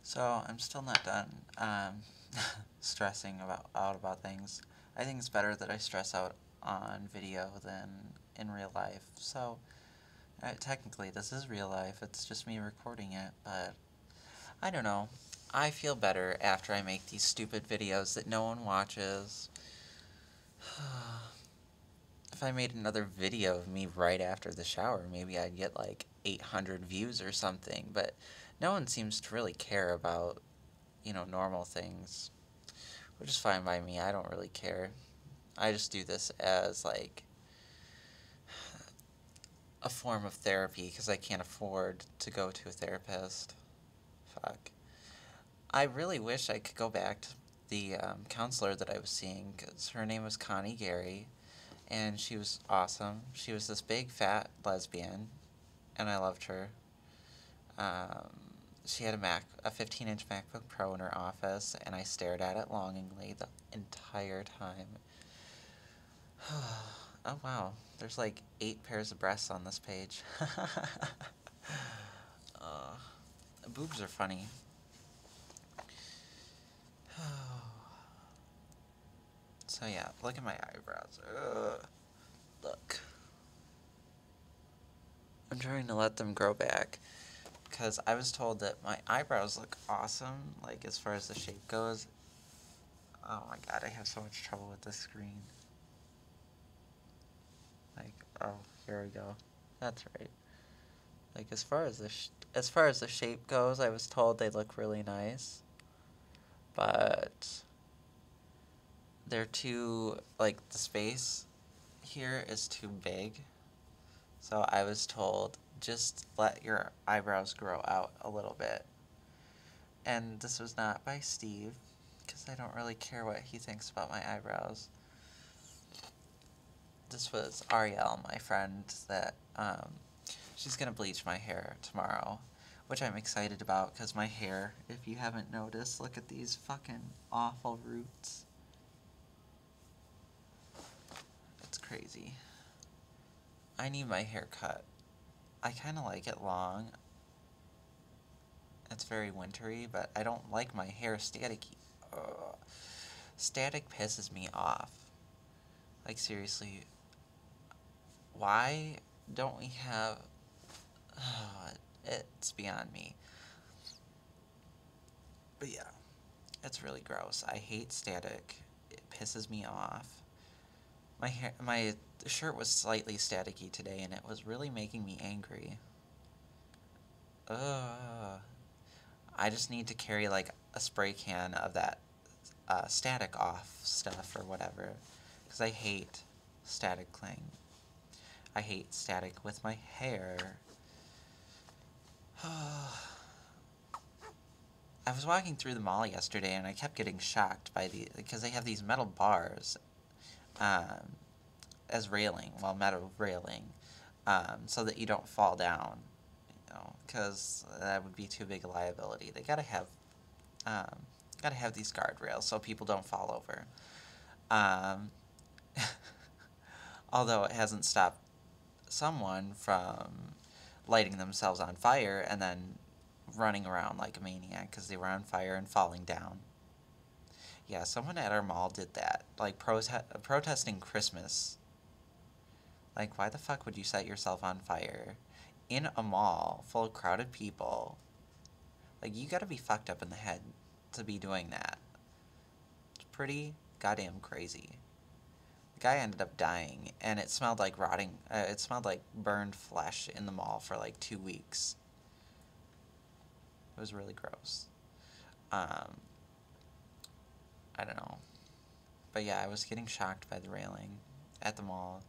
So I'm still not done stressing out about things. I think it's better that I stress out on video than in real life. So technically this is real life, it's just me recording it, but I don't know. I feel better after I make these stupid videos that no one watches. If I made another video of me right after the shower, maybe I'd get like 800 views or something, but no one seems to really care about, normal things, which is fine by me. I don't really care. I just do this as like a form of therapy because I can't afford to go to a therapist. Fuck. I really wish I could go back to the counselor that I was seeing because her name was Connie Gary and she was awesome. She was this big fat lesbian and I loved her. Um, she had a 15-inch MacBook Pro in her office, and I stared at it longingly the entire time. Oh wow, there's like 8 pairs of breasts on this page. uh, Boobs are funny. So yeah, look at my eyebrows. Look. I'm trying to let them grow back because I was told that my eyebrows look awesome, like as far as the shape goes. Oh my god, I have so much trouble with this screen. Like, oh, here we go. That's right. Like as far as the shape goes, I was told they look really nice, but they're too, like, the space here is too big. So I was told just let your eyebrows grow out a little bit. And this was not by Steve, because I don't really care what he thinks about my eyebrows. This was Ariel, my friend, that she's gonna bleach my hair tomorrow, which I'm excited about because my hair, if you haven't noticed, look at these fucking awful roots. It's crazy. I need my hair cut. I kind of like it long. It's very wintry, but I don't like my hair staticky. Ugh. Static pisses me off. Like, seriously, why don't we have... Oh, it's beyond me. But yeah, it's really gross. I hate static. It pisses me off. My shirt was slightly staticky today, and it was really making me angry. Ugh. I just need to carry like a spray can of that static off stuff or whatever, because I hate static cling. I hate static with my hair. I was walking through the mall yesterday and I kept getting shocked by because they have these metal bars as railing, well, metal railing, so that you don't fall down, because that would be too big a liability. They gotta have these guardrails so people don't fall over. Um, although it hasn't stopped someone from lighting themselves on fire and then running around like a maniac because they were on fire and falling down. Yeah, someone at our mall did that, like protesting Christmas. Like, why the fuck would you set yourself on fire in a mall full of crowded people? Like, you gotta be fucked up in the head to be doing that. It's pretty goddamn crazy. The guy ended up dying, and it smelled like it smelled like burned flesh in the mall for like 2 weeks. It was really gross. I don't know. But yeah, I was getting shocked by the railing at the mall.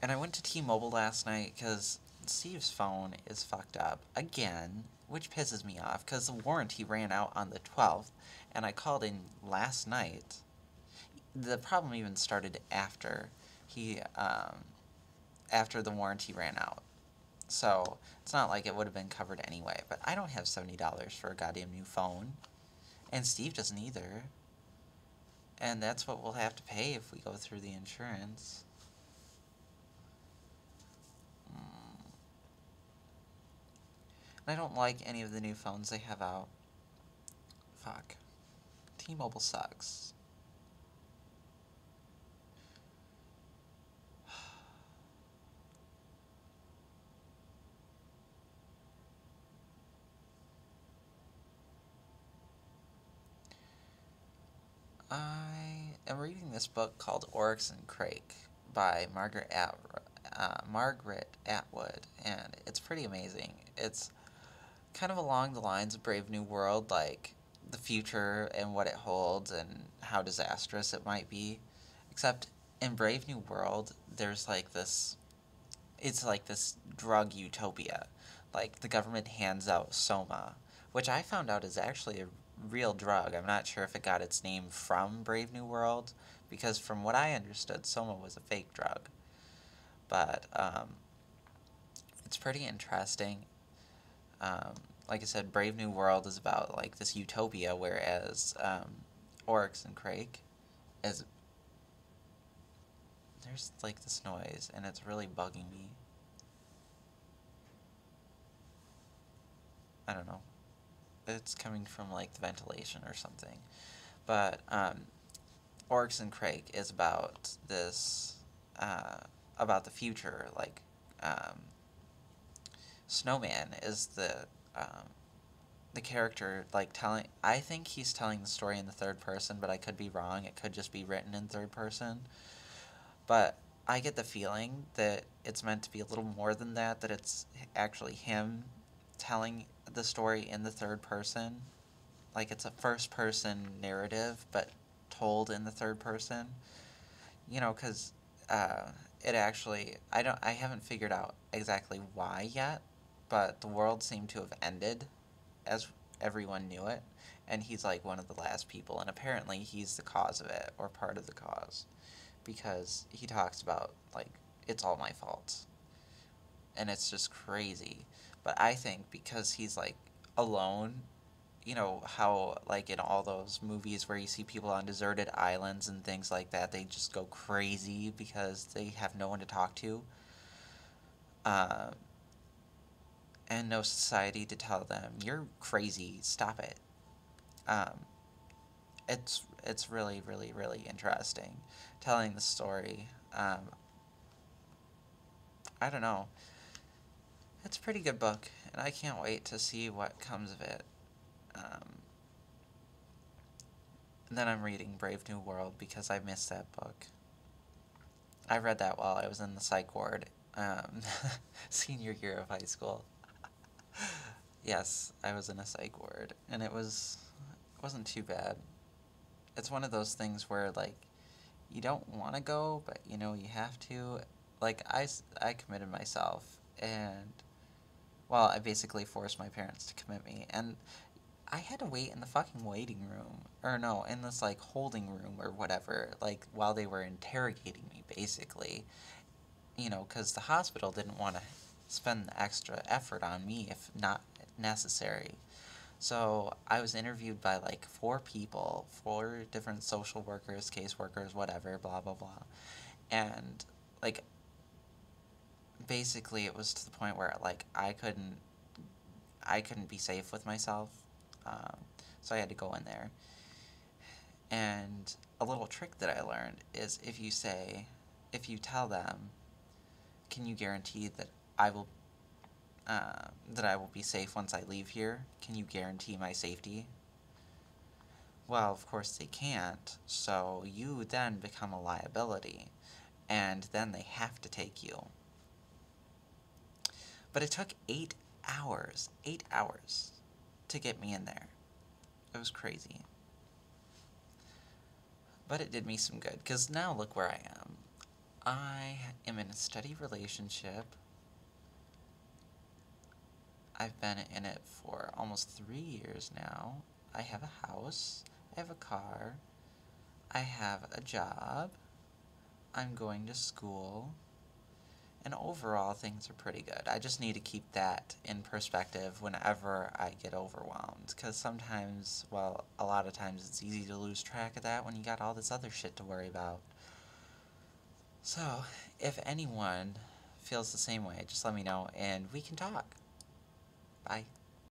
And I went to T-Mobile last night because Steve's phone is fucked up again, which pisses me off because the warranty ran out on the 12th, and I called in last night. The problem even started after after the warranty ran out. So it's not like it would have been covered anyway, but I don't have $70 for a goddamn new phone. And Steve doesn't either. And that's what we'll have to pay if we go through the insurance. I don't like any of the new phones they have out. Fuck. T-Mobile sucks. I am reading this book called Oryx and Crake by Margaret Atwood, and it's pretty amazing. It's kind of along the lines of Brave New World, like the future and what it holds and how disastrous it might be. Except in Brave New World, there's like this, it's like this drug utopia. Like the government hands out Soma, which I found out is actually a real drug. I'm not sure if it got its name from Brave New World, because from what I understood, Soma was a fake drug. But it's pretty interesting. Um, like I said, Brave New World is about like this utopia, whereas Oryx and Crake is, there's like this noise and it's really bugging me. I don't know. It's coming from like the ventilation or something. But Oryx and Crake is about the future. Like Snowman is the character, like telling. I think he's telling the story in the third person, but I could be wrong. It could just be written in third person. But I get the feeling that it's meant to be a little more than that. That it's actually him telling the story in the third person. Like it's a first person narrative, but told in the third person. You know, because it actually, I haven't figured out exactly why yet, but the world seemed to have ended as everyone knew it, and he's like one of the last people, and apparently he's the cause of it, or part of the cause, because he talks about, like, it's all my fault, and it's just crazy. But I think because he's, like, alone, you know how, like, in all those movies where you see people on deserted islands and things like that, they just go crazy because they have no one to talk to, uh, and no society to tell them, you're crazy, stop it. Um, it's really, really, really interesting telling the story. I don't know. It's a pretty good book, and I can't wait to see what comes of it. Um, and then I'm reading Brave New World because I missed that book. I read that while I was in the psych ward, senior year of high school. Yes, I was in a psych ward, and it wasn't too bad. It's one of those things where, like, you don't want to go, but you know you have to. Like, I committed myself, and, well, I basically forced my parents to commit me, and I had to wait in the fucking waiting room, or no, in this, like, holding room or whatever, like, while they were interrogating me, basically. You know, because the hospital didn't want to spend the extra effort on me if not necessary. So I was interviewed by like four people, four different social workers, caseworkers, whatever, blah blah blah. And like basically it was to the point where like I couldn't be safe with myself. Um, so I had to go in there. And a little trick that I learned is if you tell them, can you guarantee that I will that I will be safe once I leave here? Can you guarantee my safety? Well, of course they can't, so you then become a liability, and then they have to take you. But it took 8 hours to get me in there. It was crazy. But it did me some good, because now look where I am. I am in a steady relationship. I've been in it for almost 3 years now. I have a house. I have a car. I have a job. I'm going to school. And overall, things are pretty good. I just need to keep that in perspective whenever I get overwhelmed. Because sometimes, well, a lot of times it's easy to lose track of that when you got all this other shit to worry about. So, if anyone feels the same way, just let me know and we can talk. Bye.